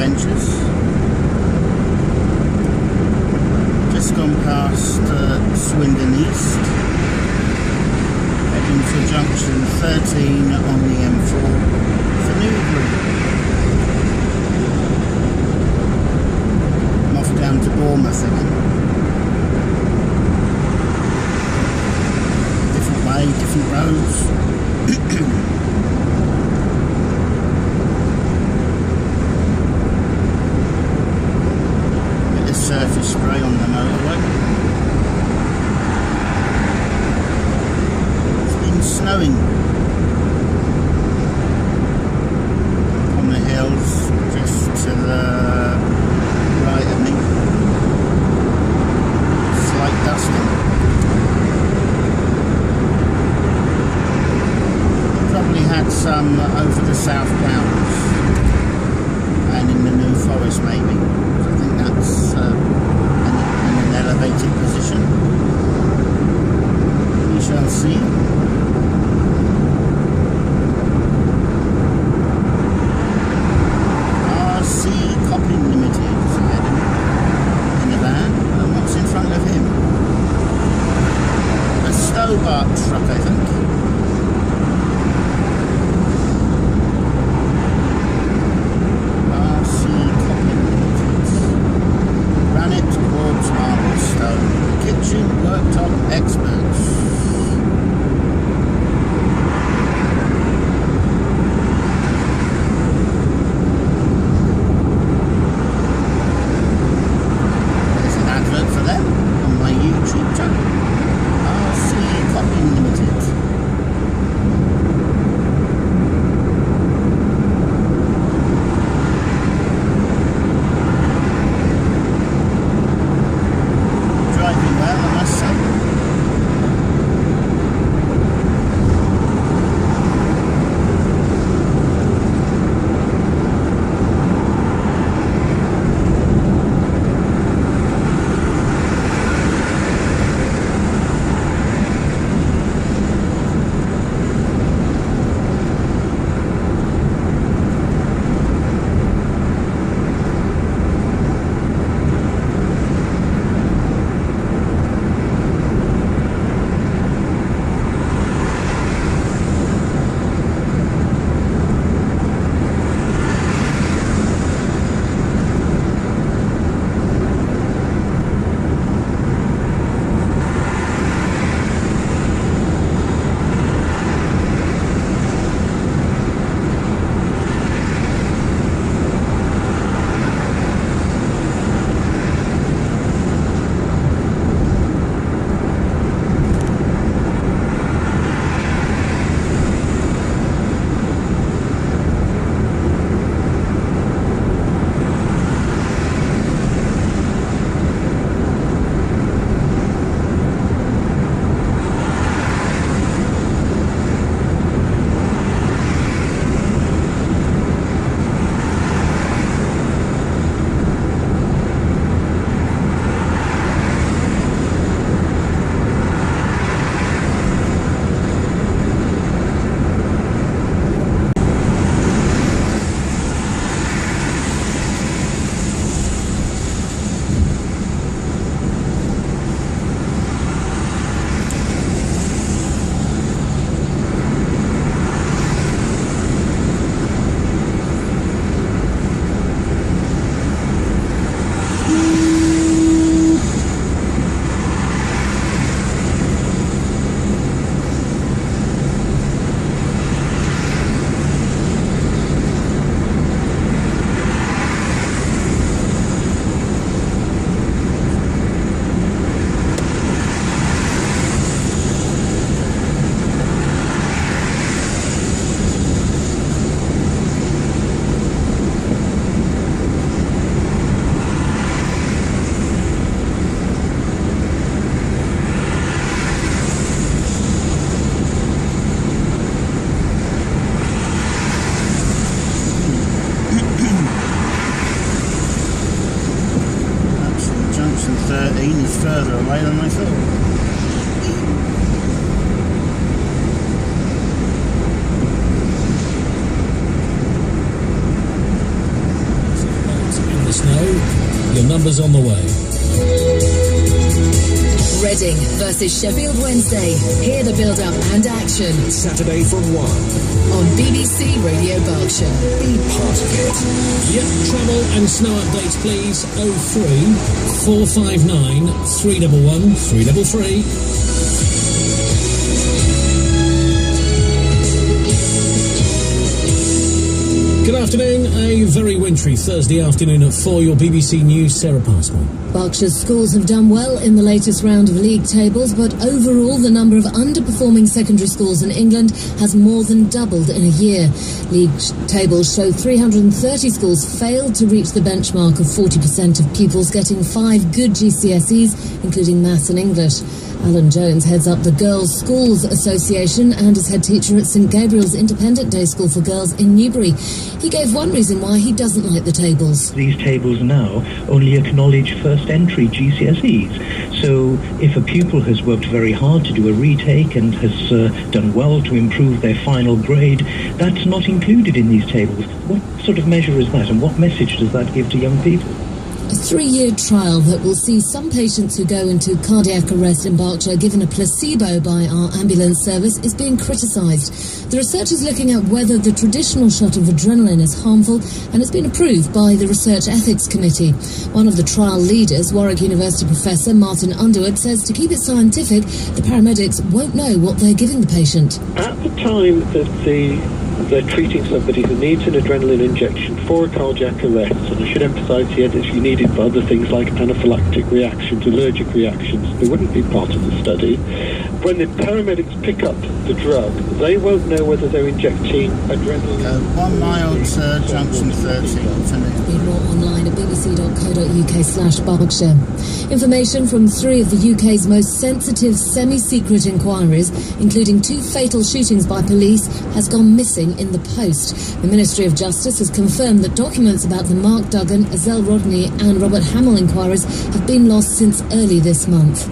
adventures. Just gone past Swindon East, heading for junction 13 on the M4 for Newbury. I'm off down to Bournemouth again. Different way, different roads. Surface spray on the motorway. It's been snowing on the hills just to the right of me. Slight dusting. Probably had some over the South Downs and in the New Forest maybe. I think that's in an elevated position. We shall see. RC Copping Limited is ahead in the van. And what's in front of him? A Stobart truck, I think. Kitchen worktop experts. There's an advert for them on my YouTube channel. RC Copping Limited. further away than I thought. us know. Your number's on the way. Reading versus Sheffield Wednesday. Hear the build-up and action. Saturday from 1. On BBC Radio Berkshire. Be part of it. Yep, travel and snow updates, please. 03 459 311 333. Good afternoon, a very wintry Thursday afternoon at 4, your BBC News, Sarah Passmore. Berkshire's schools have done well in the latest round of league tables, but overall the number of underperforming secondary schools in England has more than doubled in a year. League tables show 330 schools failed to reach the benchmark of 40% of pupils getting 5 good GCSEs, including maths and English. Alan Jones heads up the Girls' Schools Association and is head teacher at St Gabriel's Independent Day School for Girls in Newbury. He gave one reason why he doesn't like the tables. These tables now only acknowledge first entry GCSEs. So if a pupil has worked very hard to do a retake and has done well to improve their final grade, that's not included in these tables. What sort of measure is that, and what message does that give to young people? A 3-year trial that will see some patients who go into cardiac arrest in Berkshire given a placebo by our ambulance service is being criticised. The research is looking at whether the traditional shot of adrenaline is harmful, and it's been approved by the Research Ethics Committee. One of the trial leaders, Warwick University professor Martin Underwood, says to keep it scientific, the paramedics won't know what they're giving the patient. At the time that they're treating somebody who needs an adrenaline injection for a cardiac arrest, and I should emphasise here that if you need it for other things like anaphylactic reactions, allergic reactions, they wouldn't be part of the study. When the paramedics pick up the drug, they won't know whether they're injecting adrenaline. 1 mile to junction 30. Read more online at bbc.co.uk/Berkshire. Information from 3 of the UK's most sensitive semi-secret inquiries, including 2 fatal shootings by police, has gone missing in the post. The Ministry of Justice has confirmed that documents about the Mark Duggan, Azelle Rodney and Robert Hamill inquiries have been lost since early this month.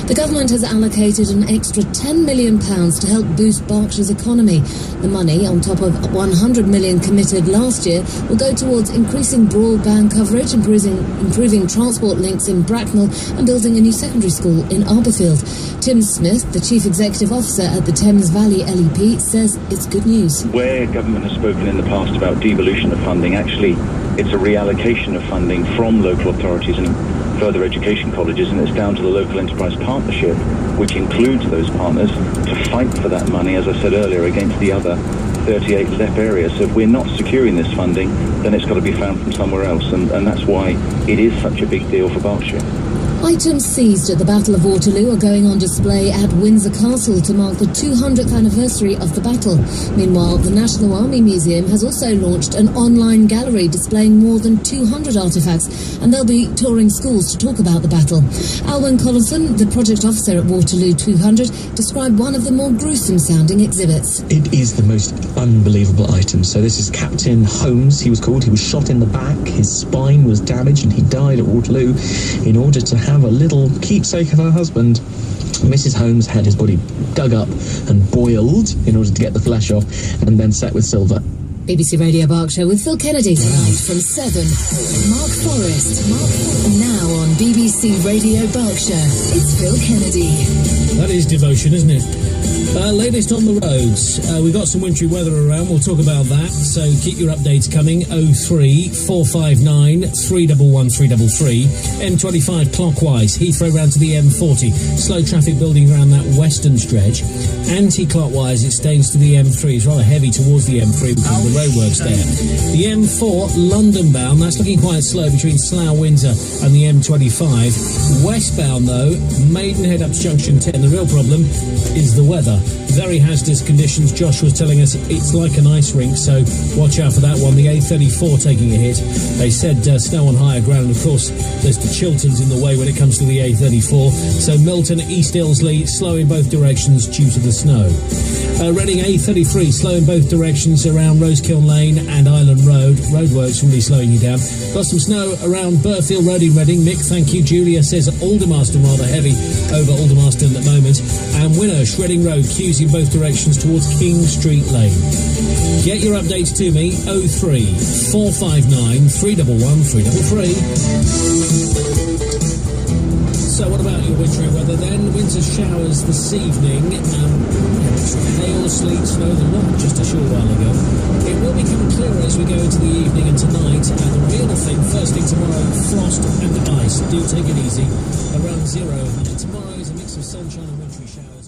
The government has allocated an extra £10 million to help boost Berkshire's economy. The money, on top of £100 million committed last year, will go towards increasing broadband coverage, improving transport links in Bracknell and building a new secondary school in Arborfield. Tim Smith, the Chief Executive Officer at the Thames Valley LEP, says it's good news. Where government has spoken in the past about devolution of funding, actually it's a reallocation of funding from local authorities and further education colleges, and it's down to the local enterprise partnership, which includes those partners, to fight for that money, as I said earlier, against the other 38 LEP areas. So if we're not securing this funding, then it's got to be found from somewhere else, and that's why it is such a big deal for Berkshire. Items seized at the Battle of Waterloo are going on display at Windsor Castle to mark the 200th anniversary of the battle. Meanwhile, the National Army Museum has also launched an online gallery displaying more than 200 artefacts, and they'll be touring schools to talk about the battle. Alwyn Collison, the project officer at Waterloo 200, described one of the more gruesome-sounding exhibits. It is the most unbelievable item. So this is Captain Holmes, he was called. He was shot in the back, his spine was damaged, and he died at Waterloo in order to have a little keepsake of her husband. Mrs. Holmes had his body dug up and boiled in order to get the flesh off, and then set with silver. BBC Radio Berkshire with Phil Kennedy tonight from 7. Mark Forrest. Now on BBC Radio Berkshire, it's Phil Kennedy. That is devotion, isn't it? Latest on the roads. We've got some wintry weather around. We'll talk about that. So keep your updates coming. 03 459 311 333. M25 clockwise. Heathrow round to the M40. Slow traffic building around that western stretch. Anti-clockwise, it stains to the M3. It's rather heavy towards the M3 because of the roadworks there. The M4 London bound. That's looking quite slow between Slough, Windsor and the M25. Westbound though, Maidenhead up to Junction 10. The real problem is the weather. Very hazardous conditions. Josh was telling us it's like an ice rink, so watch out for that one. The A34 taking a hit. They said snow on higher ground, and of course there's the Chilterns in the way when it comes to the A34. So Milton, East Ilsley, slow in both directions due to the snow. Reading A33, slow in both directions around Rosekiln Lane and Island Road. Roadworks really slowing you down. Got some snow around Burfield Road in Reading. Mick, thank you. Julia says Aldermaston rather heavy over Aldermaston at the moment. And Winnersh, Reading Road, Cusey in both directions towards King Street Lane. Get your updates to me, 03 459 311 333. So what about your wintry weather then? Winter showers this evening. Hail, sleet, snow, the lot just a short while ago. It will become clearer as we go into the evening and tonight. And the real thing, first thing tomorrow, frost and ice. Do take it easy. Around zero. And tomorrow is a mix of sunshine and wintry showers.